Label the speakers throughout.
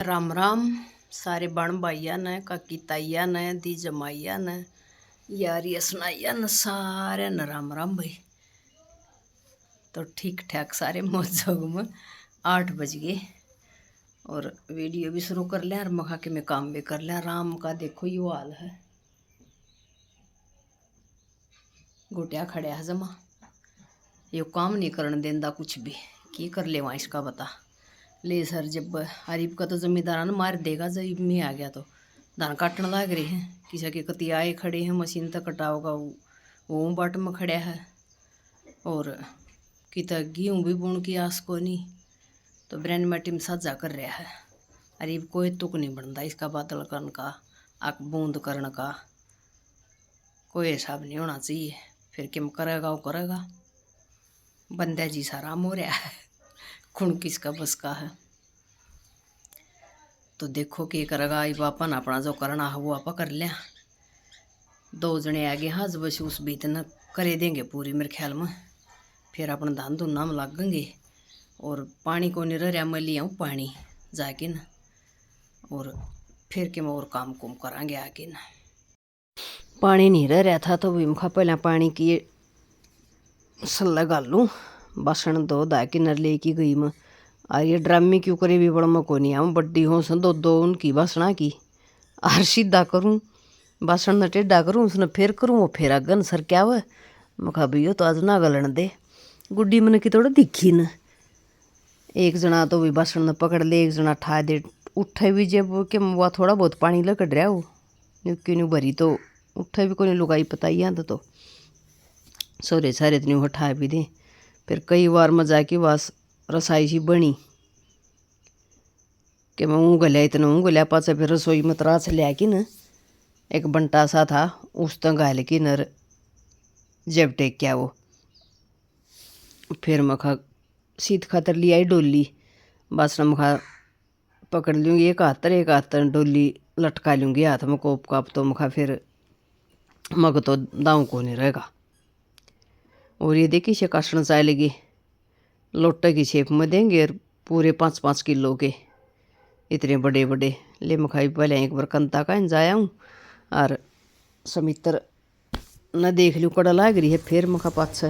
Speaker 1: राम राम सारे बण भाइया ने काकी ताइया ने दी जमाइया ने यारिया सुनाइया ने सारे न राम राम भाई। तो ठीक ठाक सारे मौजोग में 8 बज गए और वीडियो भी शुरू कर लिया और मखा के मैं काम भी कर लिया। राम का देखो यो हाल है, गोटिया खड़े है जमा, यो काम नहीं करने देंदा कुछ भी, की कर ले वहाँ इसका बता ले सर। जब हरीब का तो जमींदारान मार देगा जब में आ गया तो धान काटने लाग रहे हैं, किसी के कति आए खड़े हैं मशीन तक कटाओगा वो बाट में खड़ा है और किता गेहूँ भी बुन की आस को नहीं तो ब्रैंड माटी में साझा कर रहा है। हरीब कोई तुक नहीं बनता इसका बादल करने का आक बूंद करने का कोई हिसाब नहीं होना चाहिए। फिर किम करेगा वो करेगा, बंदा जी सारा हो रहा है, खून किसका बस का है। तो देखो क्या करेगा ये अपन अपना जो करना है वो आप कर लिया। 2 जने आगे हाज बस उस बीत न करे देंगे पूरी मेरे ख्याल में, फिर अपन धान धुना में लागेंगे और पानी को नहीं रहा मैं ले आऊँ पानी जाके न और फिर के मैं और काम कुम करांगे आगे न। पानी नहीं रहा था तो भी मुखा पहले पानी की सल्ला गाल लूँ, बासन दो दा के नर ले की गई मैं। और ये ड्रामे क्यों करे भी बड़ा मैं को नहीं आऊँ, बड्डी हो सन दो उनकी बासना की और सीधा करूँ बासन न टेढ़ा करूँ उसने फिर करूँ वो फिर अगन सर क्या हुआ मखा भैया तो आज ना गलन दे। गुड्डी मन की थोड़ा दिखी न, एक जना तो भी बासन न पकड़ ले, एक जना ठा दे उठे भी जब के वह थोड़ा बहुत पानी लकड़ रहा हो क्यों भरी तो उठे भी कोई लुगाई पताई आंद तो सोरे सारे इतनी हटा भी दे। फिर कई बार मजा की वास रसाई सी बनी कि मैं गलिया इतना गलिया पाचा फिर रसोई में त्रास लिया कि न एक बंटा सा था उस तक घाल की नर जब टेक क्या वो फिर मखा सीध खातर लिया ही डोली बस मखा पकड़ लूँगी एक हाथ डोली लटका लूँगी हाथ में कोप काप तो मखा फिर मग तो दाऊ को नहीं रहेगा। और ये देखिए से काटना चाहे लगी लोटे की शेप में देंगे और पूरे 5-5 किलो के इतने बड़े बड़े ले मखाई पहले एक बार कंता का जाया हूँ और समित्र न देख लूँ कड़ा लाग रही है फिर मखा पाछ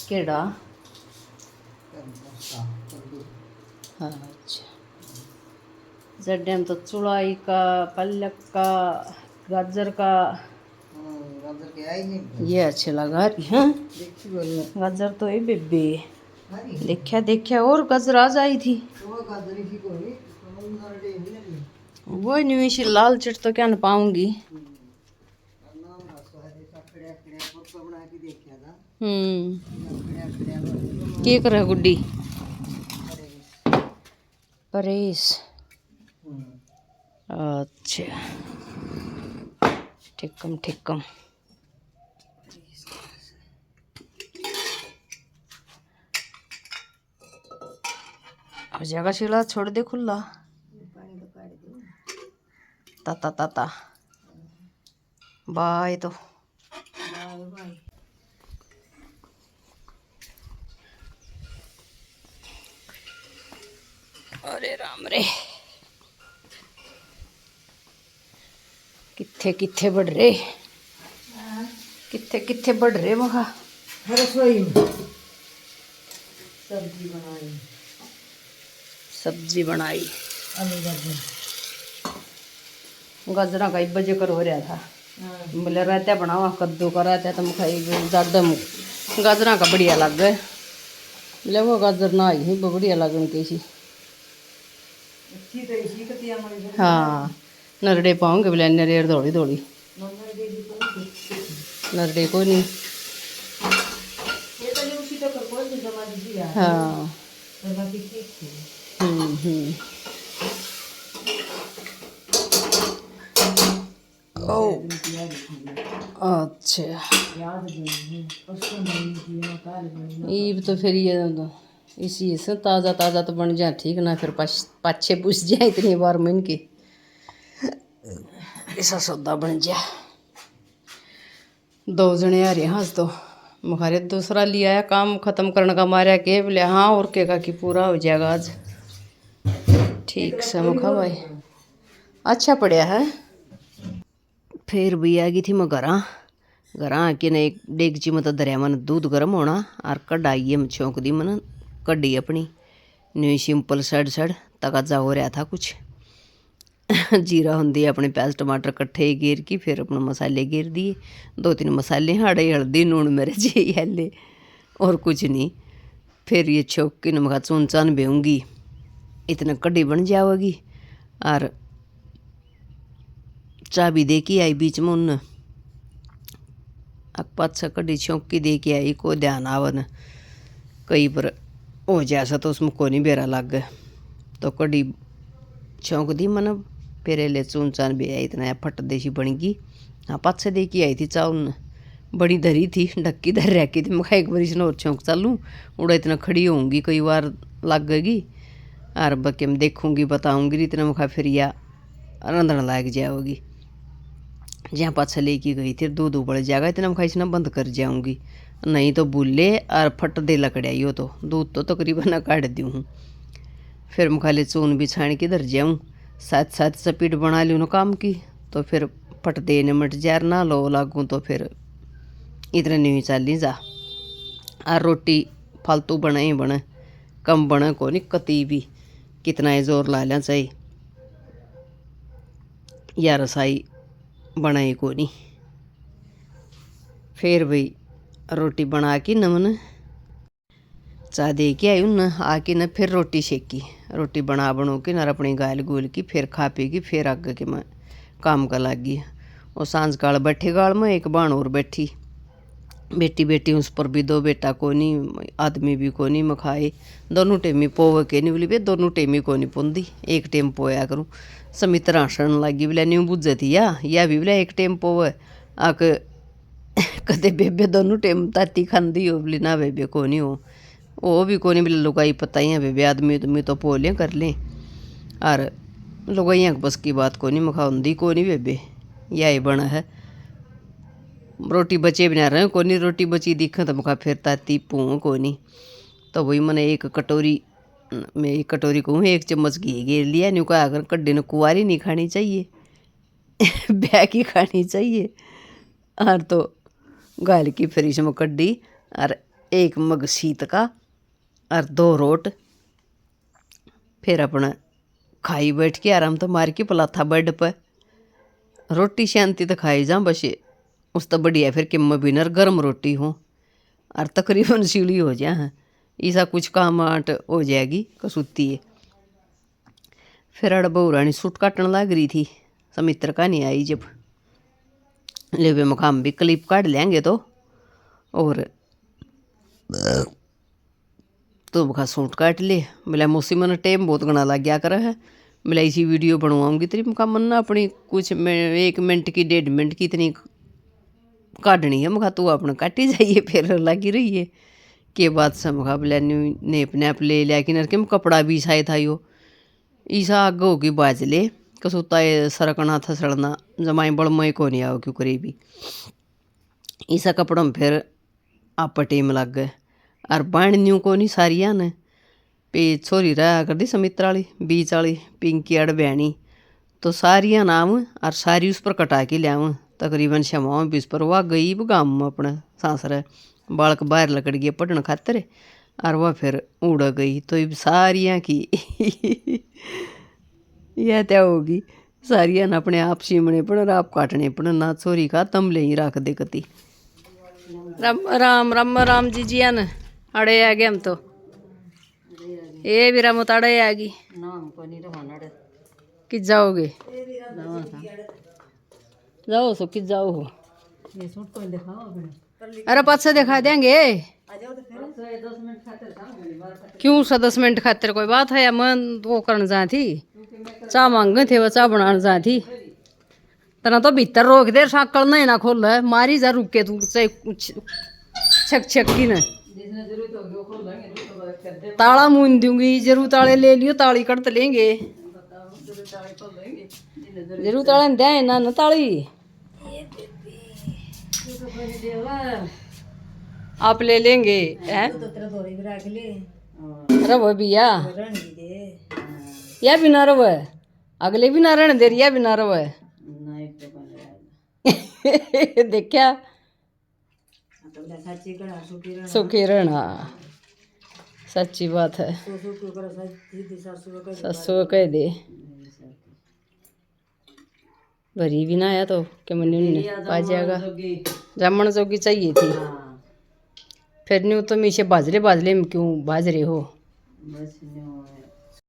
Speaker 1: केड़ा। हाँ अच्छा जड्डेम तो चुड़ाई का पलक का गाजर का ये अच्छे लगा रही हैं गाजर तो ये बेबे देखा और गाजर आज आई थी वो नहीं सी लाल चिट तो क्या न पाऊंगी। क्या कर गुड्डी परेश अच्छा ठिक्कम अब जगह शिला छोड़ दे खुला ताता बाय तो अरे राम रे किथे बढ़ रहे किथे बढ़ रहे मखा रसोई में सब्जी बनाई गाजरा का 1 बजे कर हो रहा था बोले रहता बनावा कद्दू का रहता तो मुखाई ज़्यादा गाजरा का बढ़िया लग गए बोले वो गाजर ना आई बढ़िया लगन कैसी। हाँ नरडे पाऊंगे बोले नरेर दौड़ी नरडे को नहीं। हाँ अच्छा ईब तो फिर ये इसी से ताज़ा तो बन जाए ठीक ना फिर पाछे पूछ जाए इतनी बार में इनके ऐसा सौदा बन जाए। 2 जने आ रहे हैं आज तो मुखारे दूसरा लिया है काम ख़त्म करने का मारा के बोले हाँ और के का कि पूरा हो जाएगा आज। ठीक से मुखा भाई अच्छा पड़िया है। फिर भी आ गई थी मैं घर आके ने एक डेगची में तो दरिया मन दूध गर्म होना और कढ़ाई में छोंक दी मन कढ़ी अपनी न्यू सिंपल सड़ तक जा हो रहा था कुछ जीरा होंगी अपने प्याज टमाटर कट्ठे गिर की फिर अपने मसाले गिर दिए 2-3 मसाले हरे हल्दी नून मिर्च हल्ले और कुछ नहीं। फिर ये छोंक की नमक चून चान बेहूँगी इतना कढ़ी बन जाएगी। और चाबी दे के आई बीच में उन पाछा कढ़ी छोंक की दे के आई को ध्यान आवन कई पर हो जैसा तो उसमें को नहीं बेरा लग गया तो कढ़ी छोंक दी मन फिर ले चून चान भी आई इतना फट देशी बन गई। हाँ पाछे दे के आई थी चाउन बड़ी धरी थी ढक्की धर रखी थी मैं एक बार इसने और छोंक चालूँ उड़ा इतना खड़ी होंगी कई बार लगेगी और बाकी मैं देखूँगी बताऊँगी इतना मुखा फिर या रंधन लाग जाओगी। जहाँ पाछा लेके गई थी दूध उबल जाएगा इतना मुखा इसना बंद कर जाऊँगी नहीं तो बुल्ले और फट दे लकड़िया हो तो दूध तो तकरीबन काट दूँ हूँ। फिर मुखा ले चून भी छान के धर जाऊँ साथ स्पीड बना लूँ काम की तो फिर फट दे ने मट जार ना लो लागूँ तो फिर इतने नहीं चाली जा। और रोटी फालतू बने कम बने को नहीं कती भी कितना ही जोर ला लेना चाहिए या रसाई बनाई को नहीं। फिर भाई रोटी बना के नमन चाह दे के आई उन आके न फिर रोटी सेकी रोटी बनो के न अपनी गाल गुल की फिर खा पी की फिर आगे के मैं काम का लागी। और सांझ काल बैठे गाल में एक बाण और बैठी बेटी उस पर भी 2 बेटा को नहीं आदमी भी को नहीं मखाए दोनों टेमी पोव के नहीं बोली बे दोनों टेमी को नहीं पुंदी एक टेम पोया करूँ समित राशन लगी बोला न्यू बुझ थी या भी बोला एक टेम पोव आक कदे बेबे दोनों टेम ताती खाती हो बोली ना बेबे को नहीं हो वो भी को नहीं बोले लुगाई पता ही है बेबे आदमी तुम्हें तो पो लें कर लें और लुगाइया बस की बात को नहीं मखाऊंदी को नहीं बेबे यही बना है। रोटी बचे बना रहे को नहीं रोटी बची दिखा तो मुखा फिर ताती पू को नहीं तो वही मैंने एक कटोरी कहूँ 1 चम्मच घी घेर लिया न्यू कहा अगर कड्डे ने कुंवारी नहीं खानी चाहिए ब्याह की खानी चाहिए। और तो गाल की फिर इसमें कड्डी और 1 मग शीत का और 2 रोट फिर अपना खाई बैठ के आराम तो मार के पला था बेड पर रोटी शांति तो खाई जा बस उस तो बढ़िया फिर कि बिनर गर्म रोटी हो और तकरीबन सीढ़ी हो जाए ऐसा कुछ काम आट हो जाएगी कसूती है। फिर अड़ बहू रानी सूट काटने लग रही थी समित्र का नहीं आई जब ले वे मकाम भी क्लिप काट लेंगे तो और तो बखा सूट काट ले मिला मौसी मन टाइम बहुत गना लग गया कर है मिला इसी वीडियो बनवाऊँगी तेरी मकाम मन ना अपनी कुछ 1 मिनट की 1.5 मिनट की इतनी काटनी है मखा तू अपना काटी जाइए फिर लगी रही है के बाद से मखा बोला नेप नेप ले लिया कि नरके में कपड़ा भी ईसा था यो ईसा आग होगी बाज ले कसूता सरकना था सड़ना जमाई बड़ मई को नहीं आओ क्यों करे भी ईसा कपड़ों में फिर आप टेम लग गए और बाण न्यू को नहीं सारिया ने पे छोरी रहा कर दी समित्र वाली बीच वाली पिंकी अड़ बहनी तो सारिया नाम और सारी उस पर कटा के लियाव तकरीबन क्षमा भी उस पर वह गई वो गाँव में अपने सासरे बालक बाहर लकड़ गए पढ़ने खातर और वह फिर उड़ गई तो ये सारिया की यह क्या होगी सारिया ने अपने आप सीमने पड़ और आप काटने पड़ ना छोरी का तमले ही रख दे कती। राम जी जिया न अड़े आ गए हम तो ये भी राम अड़े आ गई कि जाओगे जाओ सो कि जाओ हो अरे 5 से दिखा देंगे क्यों 10 मिनट खातिर कोई बात है या मन वो करने जा थी चाह मांगे थे वो चाह बनाने जा थी तना तो भीतर रोक दे साकल नहीं ना खोल है मारी जा रुक के तू छक की न ताला मून दूंगी जरूर ताले ले लियो ताली कट लेंगे जरूर ताले दे ना न ताली आप ले लेंगे हैं अरे वो भैया या भी ना रहो है, अगले भी ना रहने दे रही, या भी ना रहो है। देखा सुखी रहना, सच्ची बात है। ससु कह दे भरी भी ना आया तो कि मैंने पा जाएगा, जामन जोगी चाहिए थी। फिर न्यू तो मीशे बाजरे बाजरे में क्यों बाज रहे हो?